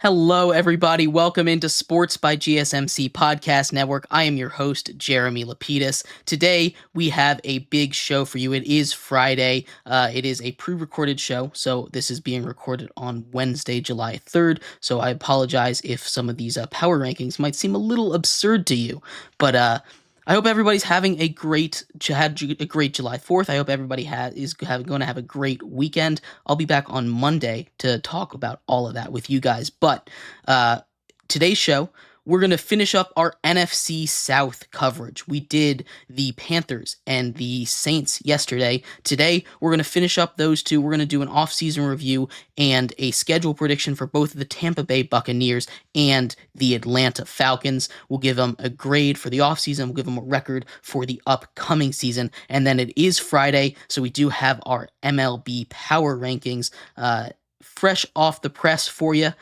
Hello, everybody. Welcome into Sports by GSMC Podcast Network. I am your host, Jeremy Lapidus. Today, we have a big show for you. It is Friday. It is a pre-recorded show, so this is being recorded on Wednesday, July 3rd. So I apologize if some of these power rankings might seem a little absurd to you, but I hope everybody's having a great July 4th. I hope everybody is going to have a great weekend. I'll be back on Monday to talk about all of that with you guys. But today's show, we're going to finish up our NFC South coverage. We did the Panthers and the Saints yesterday. Today, we're going to finish up those two. We're going to do an offseason review and a schedule prediction for both the Tampa Bay Buccaneers and the Atlanta Falcons. We'll give them a grade for the offseason. We'll give them a record for the upcoming season. And then it is Friday, so we do have our MLB power rankings fresh off the press for you.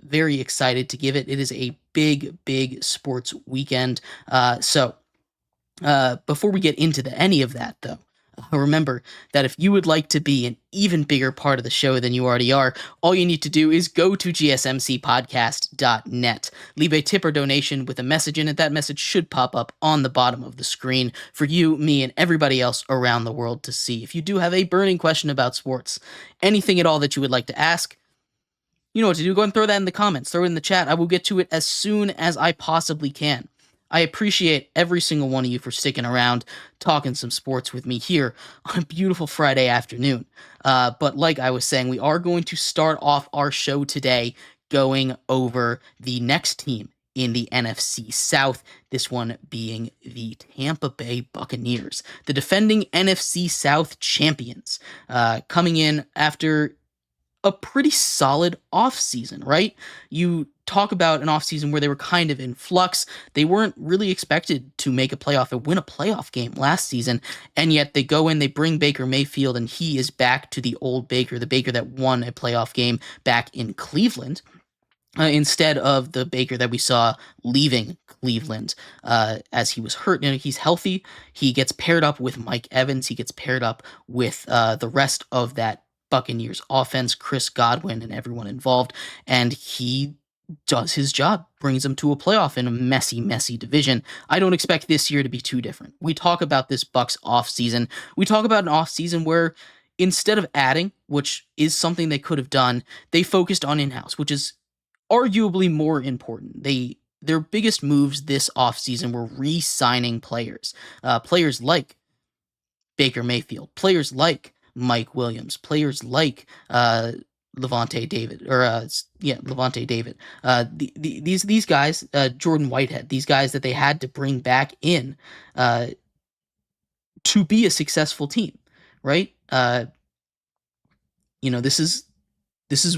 Very excited to give it. It is a big sports weekend. So before we get into any of that, though, remember that if you would like to be an even bigger part of the show than you already are, all you need to do is go to gsmcpodcast.net. Leave a tip or donation with a message in it. That message should pop up on the bottom of the screen for you, me, and everybody else around the world to see. If you do have a burning question about sports, anything at all that you would like to ask, you know what to do. Go ahead and throw that in the comments. Throw it in the chat. I will get to it as soon as I possibly can. I appreciate every single one of you for sticking around, talking some sports with me here on a beautiful Friday afternoon. But like I was saying, we are going to start off our show today going over the next team in the NFC South, this one being the Tampa Bay Buccaneers, the defending NFC South champions, coming in after a pretty solid offseason, right? You talk about an offseason where they were kind of in flux. They weren't really expected to make a playoff or win a playoff game last season, and yet they go in, they bring Baker Mayfield, and he is back to the old Baker, the Baker that won a playoff game back in Cleveland, instead of the Baker that we saw leaving Cleveland as he was hurt. You know, he's healthy. He gets paired up with Mike Evans. He gets paired up with the rest of that Buccaneers offense, Chris Godwin and everyone involved, and he does his job, brings them to a playoff in a messy division. I don't expect this year to be too different. We talk about this Bucs offseason. We talk about an offseason where instead of adding, which is something they could have done, they focused on in-house, which is arguably more important. Their biggest moves this offseason were re-signing players. Players like Baker Mayfield, players like Mike Williams, players like Levante David. These guys, Jordan Whitehead, these guys that they had to bring back in to be a successful team, right? This is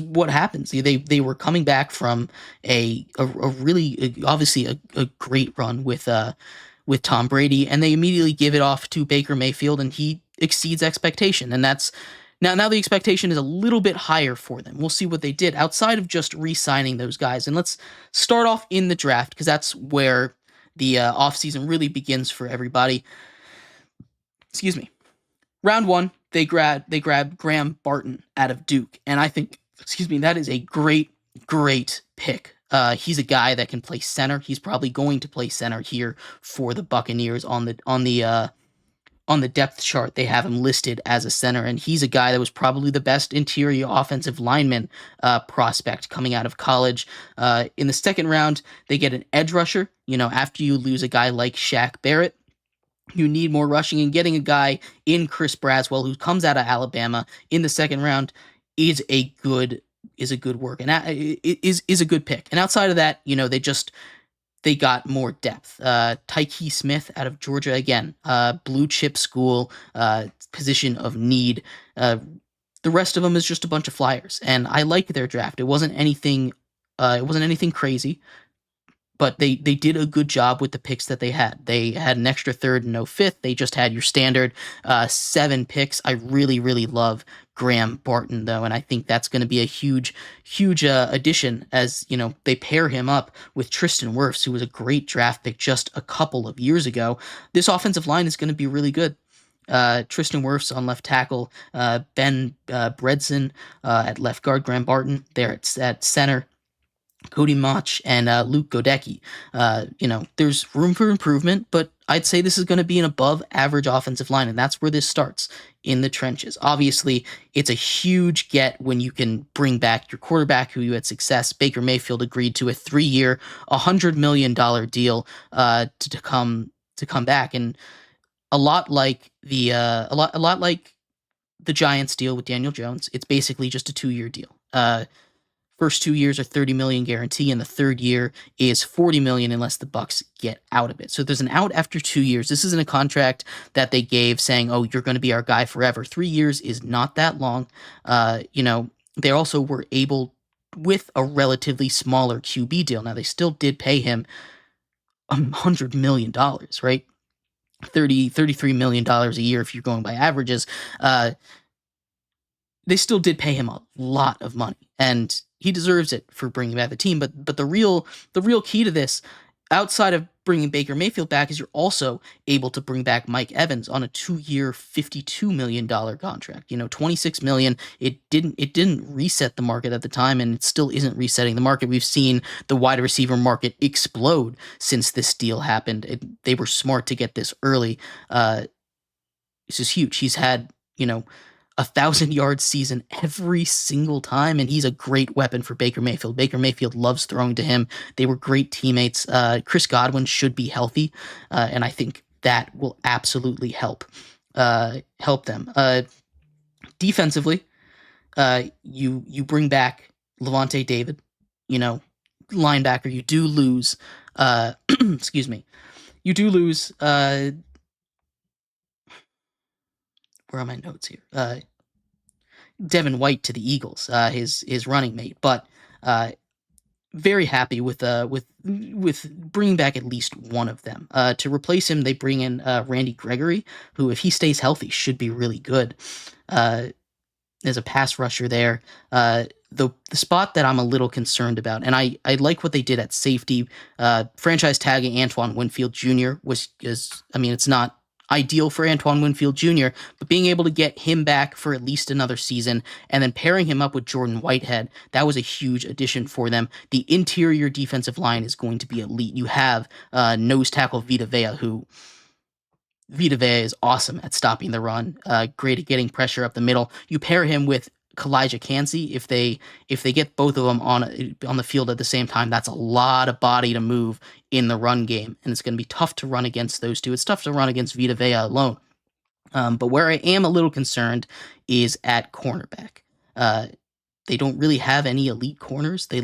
what happens. They were coming back from a really obviously a great run with Tom Brady, and they immediately give it off to Baker Mayfield, and he exceeds expectation. And that's now the expectation is a little bit higher for them. We'll see what they did outside of just re-signing those guys. And let's start off in the draft, because that's where the offseason really begins for everybody. Excuse me. Round one, they grab Graham Barton out of Duke, and I think, that is a great pick. He's a guy that can play center. He's probably going to play center here for the Buccaneers on the depth chart. They have him listed as a center, and he's a guy that was probably the best interior offensive lineman prospect coming out of college. In the second round, they get an edge rusher. You know, after you lose a guy like Shaq Barrett, you need more rushing, and getting a guy in Chris Braswell, who comes out of Alabama in the second round, is a good work, and is a good pick. And outside of that, they got more depth. Tyke Smith out of Georgia, again, blue chip school, position of need. The rest of them is just a bunch of flyers, and I like their draft. It wasn't anything crazy, but they did a good job with the picks that they had. They had an extra third and no fifth. They just had your standard 7 picks. I really love Graham Barton, though, and I think that's going to be a huge addition, as they pair him up with Tristan Wirfs, who was a great draft pick just a couple of years ago. This offensive line is going to be really good. Tristan Wirfs on left tackle, Ben Bredson at left guard, Graham Barton there at center. Cody Mach and Luke Godecki. There's room for improvement, but I'd say this is going to be an above average offensive line, and that's where this starts, in the trenches. Obviously, it's a huge get when you can bring back your quarterback who you had success. Baker Mayfield agreed to a 3-year, $100 million deal to come back, and a lot like the Giants deal with Daniel Jones. It's basically just a 2-year deal. First 2 years are 30 million guarantee, and the third year is 40 million unless the Bucs get out of it. So there's an out after 2 years. This isn't a contract that they gave saying, "Oh, you're going to be our guy forever." 3 years is not that long. They also were able, with a relatively smaller QB deal. Now they still did pay him $100 million, right? 33 million dollars a year if you're going by averages. They still did pay him a lot of money, and he deserves it for bringing back the team. But the real key to this, outside of bringing Baker Mayfield back, is you're also able to bring back Mike Evans on a 2-year, $52 million contract. 26 million. It didn't reset the market at the time, and it still isn't resetting the market. We've seen the wide receiver market explode since this deal happened. They were smart to get this early. This is huge. He's had 1,000-yard season every single time, and he's a great weapon for Baker Mayfield. Baker Mayfield loves throwing to him. They were great teammates. Chris Godwin should be healthy, and I think that will absolutely help them. Defensively, you bring back Levante David, linebacker. You do lose, excuse me, you do lose. Where are my notes here? Devin White to the Eagles, his running mate, but very happy with bringing back at least one of them. To replace him, they bring in Randy Gregory, who, if he stays healthy, should be really good. As a pass rusher there. The spot that I'm a little concerned about, and I like what they did at safety, franchise tagging Antoine Winfield Jr. It's not ideal for Antoine Winfield Jr., but being able to get him back for at least another season and then pairing him up with Jordan Whitehead, that was a huge addition for them. The interior defensive line is going to be elite. You have nose tackle Vita Vea, who Vita Vea is awesome at stopping the run, great at getting pressure up the middle. You pair him with Kalijah Kancey. If they get both of them on the field at the same time, that's a lot of body to move in the run game, and it's going to be tough to run against those two. It's tough to run against Vita Vea alone. But where I am a little concerned is at cornerback. They don't really have any elite corners. They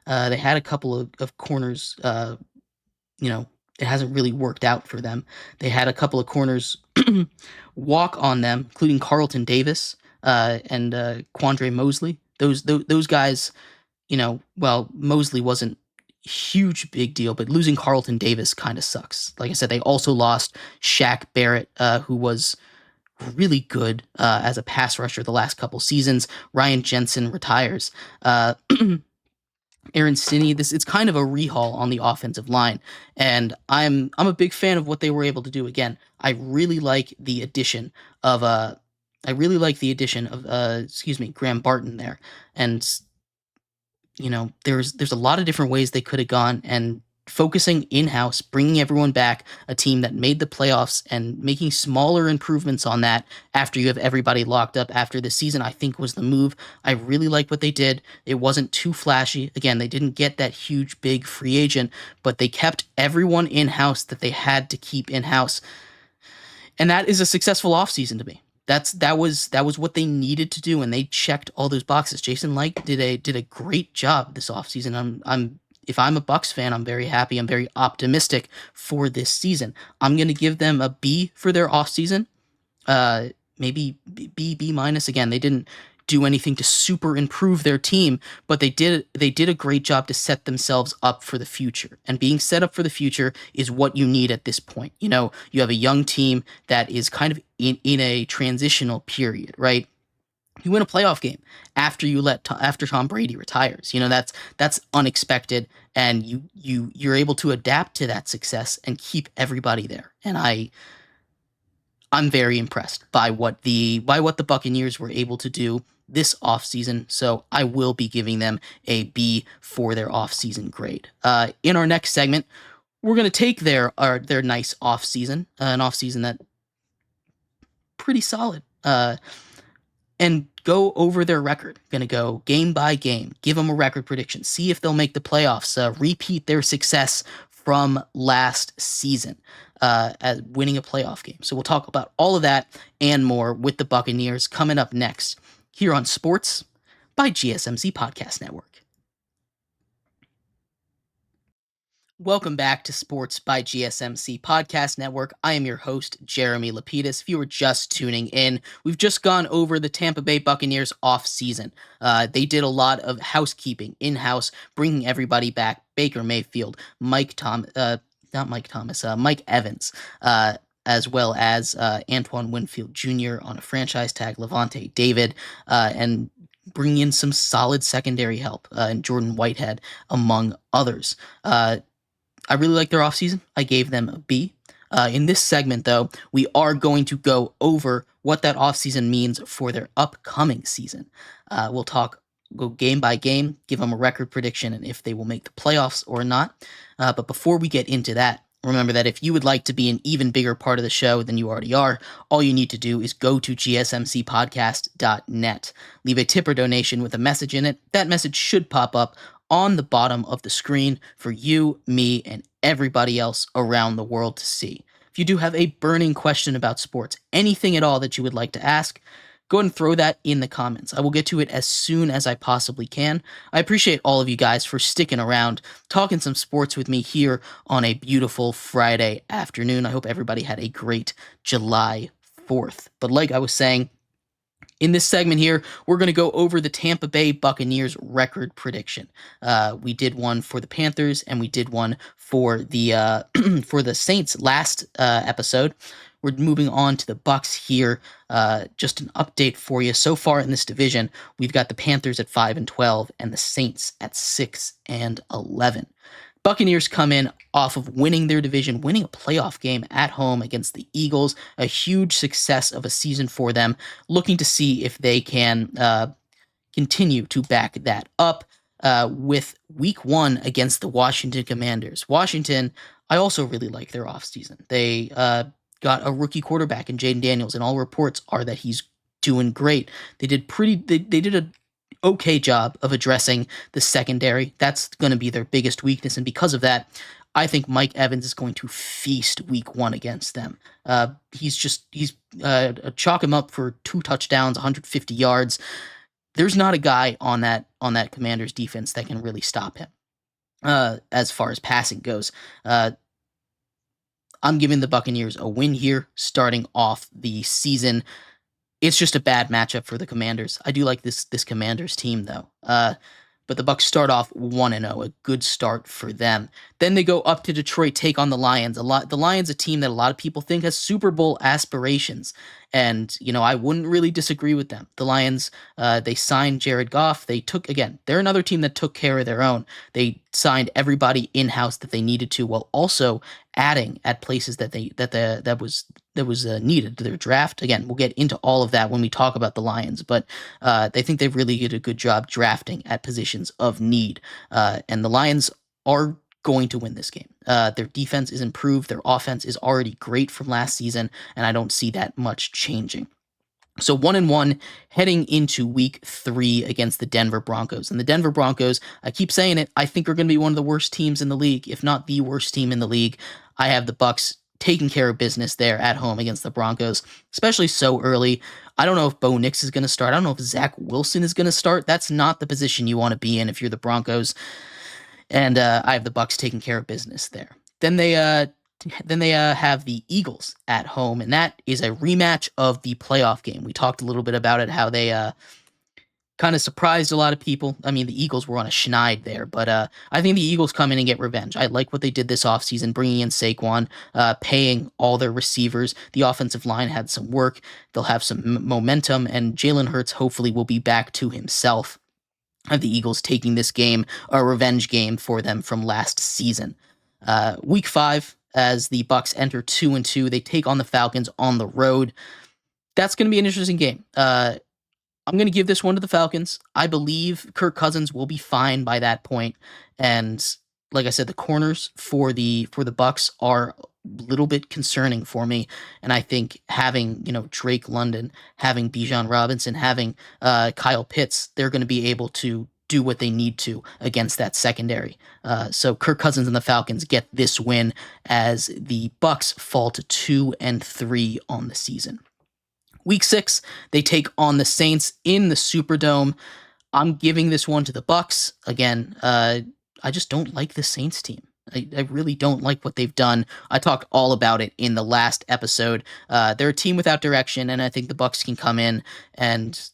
had a couple of corners. It hasn't really worked out for them. They had a couple of corners walk on them, including Carlton Davis and Quandre Mosley. Those guys, Mosley wasn't huge big deal, but losing Carlton Davis kind of sucks. Like I said, they also lost Shaq Barrett, who was really good as a pass rusher the last couple seasons. Ryan Jensen retires. Aaron Stinney, it's kind of a rehaul on the offensive line, and I'm a big fan of what they were able to do. Again, I really like the addition of Graham Barton there, and there's a lot of different ways they could have gone, and focusing in-house, bringing everyone back, a team that made the playoffs, and making smaller improvements on that after you have everybody locked up after the season, I think was the move. I really like what they did. It wasn't too flashy. Again, they didn't get that huge, big free agent, but they kept everyone in-house that they had to keep in-house. And that is a successful offseason to me. That was what they needed to do, and they checked all those boxes. Jason Licht did a great job this offseason. If I'm a Bucs fan, I'm very happy. I'm very optimistic for this season. I'm going to give them a B for their offseason. Maybe B minus. Again, they didn't do anything to super improve their team, but they did a great job to set themselves up for the future. And being set up for the future is what you need at this point. You have a young team that is kind of in a transitional period, right? You win a playoff game after after Tom Brady retires. That's unexpected, and you're able to adapt to that success and keep everybody there. And I'm very impressed by what the Buccaneers were able to do this offseason, so I will be giving them a B for their offseason grade. In our next segment, we're going to take their nice offseason, an offseason that pretty solid, and go over their record. Going to go game by game, give them a record prediction, see if they'll make the playoffs, repeat their success from last season, as winning a playoff game. So we'll talk about all of that and more with the Buccaneers coming up next here on Sports by GSMC Podcast Network. Welcome back to Sports by GSMC Podcast Network. I am your host, Jeremy Lapidus. If you were just tuning in, we've just gone over the Tampa Bay Buccaneers off-season. They did a lot of housekeeping in-house, bringing everybody back. Baker Mayfield, Mike Evans, as well as Antoine Winfield Jr. on a franchise tag, Levante David, and bringing in some solid secondary help, and Jordan Whitehead, among others. I really like their offseason. I gave them a B. In this segment, though, we are going to go over what that offseason means for their upcoming season. We'll go game by game, give them a record prediction, and if they will make the playoffs or not. But before we get into that, remember that if you would like to be an even bigger part of the show than you already are, all you need to do is go to gsmcpodcast.net. Leave a tip or donation with a message in it. That message should pop up on the bottom of the screen for you, me, and everybody else around the world to see. If you do have a burning question about sports, anything at all that you would like to ask, go ahead and throw that in the comments. I will get to it as soon as I possibly can. I appreciate all of you guys for sticking around, talking some sports with me here on a beautiful Friday afternoon. I hope everybody had a great July 4th. But like I was saying, in this segment here, we're going to go over the Tampa Bay Buccaneers record prediction. We did one for the Panthers, and we did one for the for the Saints last episode. We're moving on to the Bucs here. Just an update for you. So far in this division, we've got the Panthers at 5-12 and the Saints at 6-11. Buccaneers come in off of winning their division, winning a playoff game at home against the Eagles, a huge success of a season for them, looking to see if they can continue to back that up with week 1 against the Washington Commanders. Washington, I also really like their offseason. They got a rookie quarterback in Jaden Daniels, and all reports are that he's doing great. They did a okay job of addressing the secondary. That's going to be their biggest weakness, and because of that, I think Mike Evans is going to feast week 1 against them. Chalk him up for 2 touchdowns, 150 yards. There's not a guy on that Commanders defense that can really stop him. As far as passing goes, I'm giving the Buccaneers a win here, starting off the season. It's just a bad matchup for the Commanders. I do like this Commanders team, though. But the Bucs start off 1-0, a good start for them. Then they go up to Detroit, take on the Lions. The Lions, a team that a lot of people think has Super Bowl aspirations, and I wouldn't really disagree with them. The Lions, they signed Jared Goff. They're another team that took care of their own. They signed everybody in-house that they needed to, while also adding at places that was needed to their draft. Again, we'll get into all of that when we talk about the Lions, but they think they really did a good job drafting at positions of need. And the Lions are going to win this game. Their defense is improved. Their offense is already great from last season, and I don't see that much changing. So 1-1 heading into week 3 against the Denver Broncos. And the Denver Broncos, I keep saying it, I think are going to be one of the worst teams in the league, if not the worst team in the league. I have the Bucs taking care of business there at home against the Broncos, especially so early. I don't know if Bo Nix is going to start. I don't know if Zach Wilson is going to start. That's not the position you want to be in if you're the Broncos. And I have the Bucs taking care of business there. Then they have the Eagles at home, and that is a rematch of the playoff game. We talked a little bit about it, how they kind of surprised a lot of people. I mean, the Eagles were on a schneid there, but I think the Eagles come in and get revenge. I like what they did this offseason, bringing in Saquon, paying all their receivers. The offensive line had some work. They'll have some momentum, and Jalen Hurts hopefully will be back to himself. I have the Eagles taking this game, a revenge game for them from last season. Week 5, as the Bucs enter 2-2, they take on the Falcons on the road. That's going to be an interesting game. I'm going to give this one to the Falcons. I believe Kirk Cousins will be fine by that point, and like I said, the corners for the Bucks are a little bit concerning for me. And I think having Drake London, having Bijan Robinson, having Kyle Pitts, they're going to be able to do what they need to against that secondary. So Kirk Cousins and the Falcons get this win as the Bucks fall to 2-3 on the season. Week 6, they take on the Saints in the Superdome. I'm giving this one to the Bucks. Again, I just don't like the Saints team. I really don't like what they've done. I talked all about it in the last episode. They're a team without direction, and I think the Bucks can come in and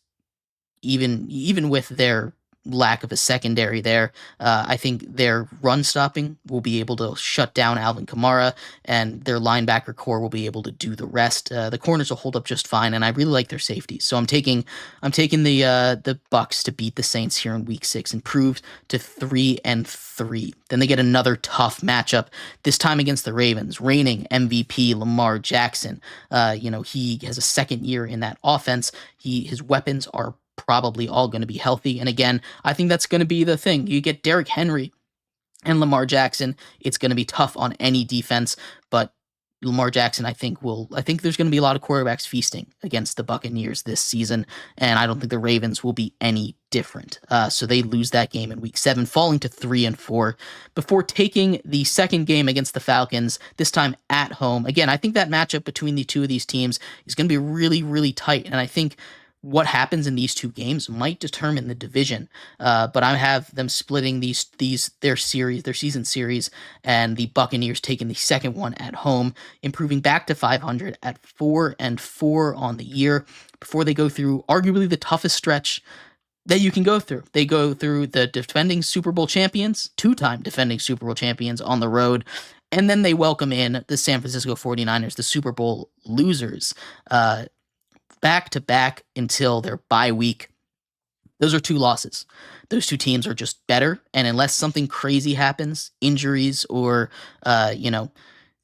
even with their lack of a secondary there, I think their run stopping will be able to shut down Alvin Kamara, and their linebacker core will be able to do the rest. The corners will hold up just fine, and I really like their safeties. So I'm taking the Bucks to beat the Saints here in Week 6, improved to 3-3. Then they get another tough matchup, this time against the Ravens, reigning MVP Lamar Jackson. He has a second year in that offense. His weapons are probably all going to be healthy. And again, I think that's going to be the thing. You get Derrick Henry and Lamar Jackson, it's going to be tough on any defense, but Lamar Jackson, I think there's going to be a lot of quarterbacks feasting against the Buccaneers this season, and I don't think the Ravens will be any different. So they lose that game in Week 7, falling to 3-4 before taking the second game against the Falcons, this time at home. Again, I think that matchup between the two of these teams is going to be really, really tight, and I think what happens in these two games might determine the division. But I have them splitting their season series, and the Buccaneers taking the second one at home, improving back to 500 at 4-4 on the year before they go through arguably the toughest stretch that you can go through. They go through the defending Super Bowl champions, two-time defending Super Bowl champions on the road, and then they welcome in the San Francisco 49ers, the Super Bowl losers, back to back until their bye week. Those are two losses. Those two teams are just better, and unless something crazy happens, injuries or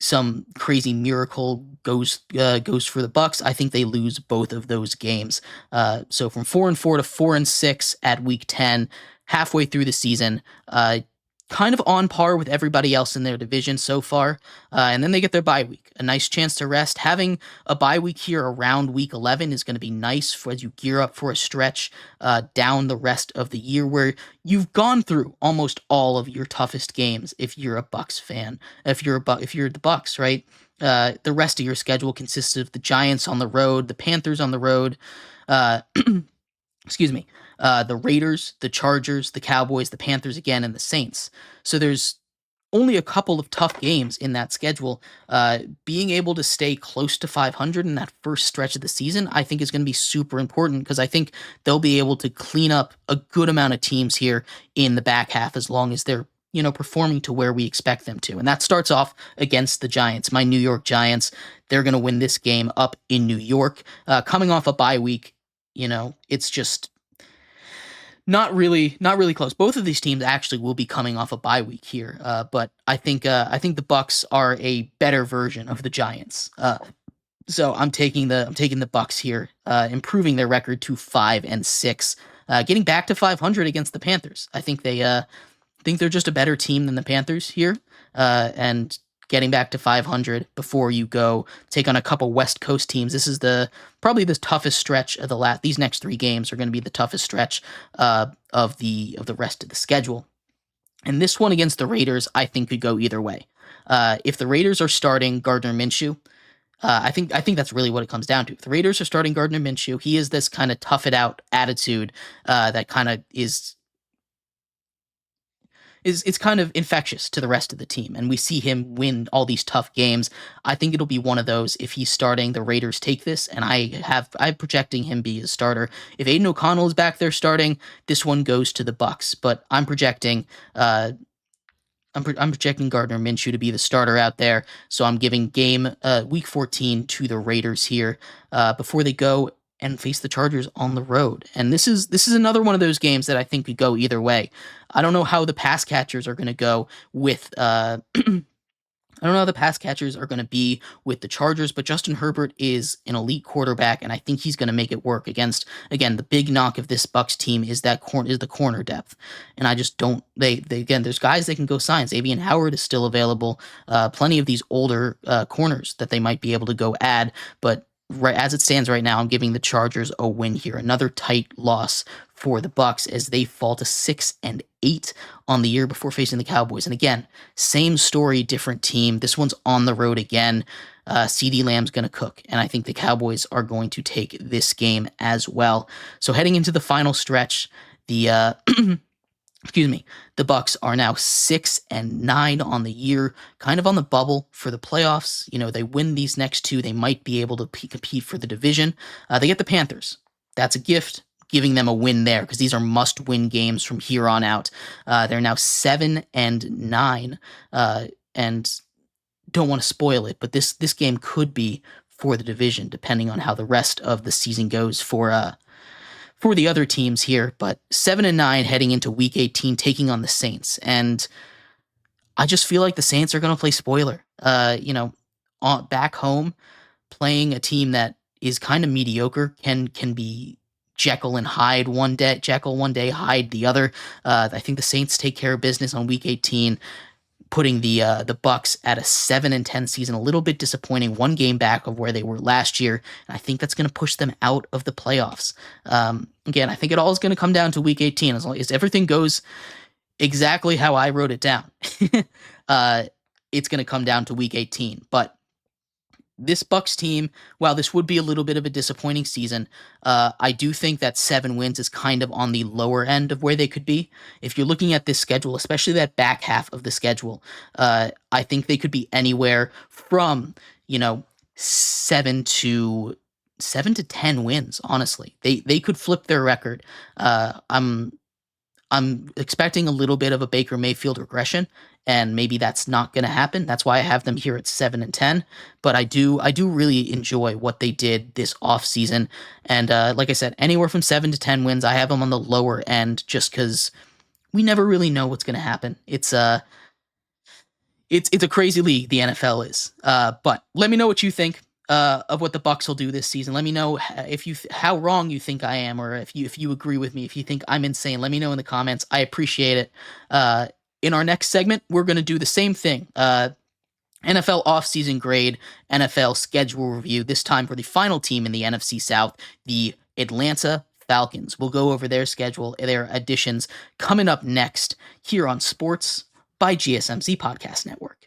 some crazy miracle goes for the Bucks, I think they lose both of those games. So from 4-4 to 4-6 at Week 10, halfway through the season, kind of on par with everybody else in their division so far. And then they get their bye week, a nice chance to rest. Having a bye week here around Week 11 is going to be nice as you gear up for a stretch down the rest of the year where you've gone through almost all of your toughest games. If you're a Bucks fan, if you're the Bucks, right? The rest of your schedule consists of the Giants on the road, the Panthers on the road, excuse me, the Raiders, the Chargers, the Cowboys, the Panthers again, and the Saints. So there's only a couple of tough games in that schedule. Being able to stay close to 500 in that first stretch of the season, I think is going to be super important because I think they'll be able to clean up a good amount of teams here in the back half as long as they're performing to where we expect them to. And that starts off against the Giants, my New York Giants. They're going to win this game up in New York. Coming off a bye week, it's just not really close. Both of these teams actually will be coming off a bye week here, but I think the Bucks are a better version of the Giants. So I'm taking the Bucks here, improving their record to 5-6, getting back to 500 against the Panthers. I think they're just a better team than the Panthers here, and getting back to 500 before you go take on a couple West Coast teams. This is probably the toughest stretch of these next 3 games are going to be the toughest stretch of the rest of the schedule. And this one against the Raiders, I think could go either way. If the Raiders are starting Gardner Minshew, I think that's really what it comes down to. If the Raiders are starting Gardner Minshew, he is this kind of tough it out attitude that kind of is kind of infectious to the rest of the team, and we see him win all these tough games. I think it'll be one of those if he's starting. The Raiders take this, and I'm projecting him be a starter. If Aiden O'Connell is back there starting, this one goes to the Bucks. But I'm projecting Gardner Minshew to be the starter out there. So I'm giving Week 14 to the Raiders here before they go and face the Chargers on the road. And this is another one of those games that I think could go either way. I don't know how the pass catchers are going to go with I don't know how the pass catchers are going to be with the Chargers, but Justin Herbert is an elite quarterback, and I think he's going to make it work against. Again, the big knock of this Bucks team is the corner depth, and I just don't. They again, there's guys they can go sign. Xavier Howard is still available. Plenty of these older corners that they might be able to go add, but right as it stands right now, I'm giving the Chargers a win here. Another tight loss for the Bucks as they fall to 6-8 on the year before facing the Cowboys. And again, same story, different team. This one's on the road again. CD Lamb's going to cook, and I think the Cowboys are going to take this game as well. So heading into the final stretch, the excuse me, the Bucks are now 6-9 on the year, kind of on the bubble for the playoffs. You know, they win these next two, they might be able to compete for the division. They get the Panthers. That's a gift, giving them a win there because these are must-win games from here on out. They're now 7-9, and don't want to spoil it, but this game could be for the division, depending on how the rest of the season goes for the other teams here. But 7-9 heading into Week 18, taking on the Saints, and I just feel like the Saints are going to play spoiler. Back home, playing a team that is kind of mediocre can be Jekyll and Hyde one day, Jekyll one day, Hyde the other. I think the Saints take care of business on Week 18, putting the Bucks at a 7-10 season, a little bit disappointing, one game back of where they were last year. And I think that's going to push them out of the playoffs. Again, I think it all is going to come down to Week 18 as long as everything goes exactly how I wrote it down. It's going to come down to Week 18, but this Bucks team, while this would be a little bit of a disappointing season, I do think that 7 wins is kind of on the lower end of where they could be. If you're looking at this schedule, especially that back half of the schedule, I think they could be anywhere from 7 to 10 wins. Honestly, they could flip their record. I'm expecting a little bit of a Baker Mayfield regression, and maybe that's not going to happen. That's why I have them here at 7-10. But I do really enjoy what they did this offseason. And like I said, anywhere from 7 to 10 wins, I have them on the lower end just because we never really know what's going to happen. It's a crazy league, the NFL is. But let me know what you think of what the Bucks will do this season. Let me know how wrong you think I am, or if you agree with me. If you think I'm insane, let me know in the comments. I appreciate it. In our next segment, we're going to do the same thing. NFL offseason grade, NFL schedule review. This time for the final team in the NFC South, the Atlanta Falcons. We'll go over their schedule, their additions coming up next here on Sports by GSMC Podcast Network.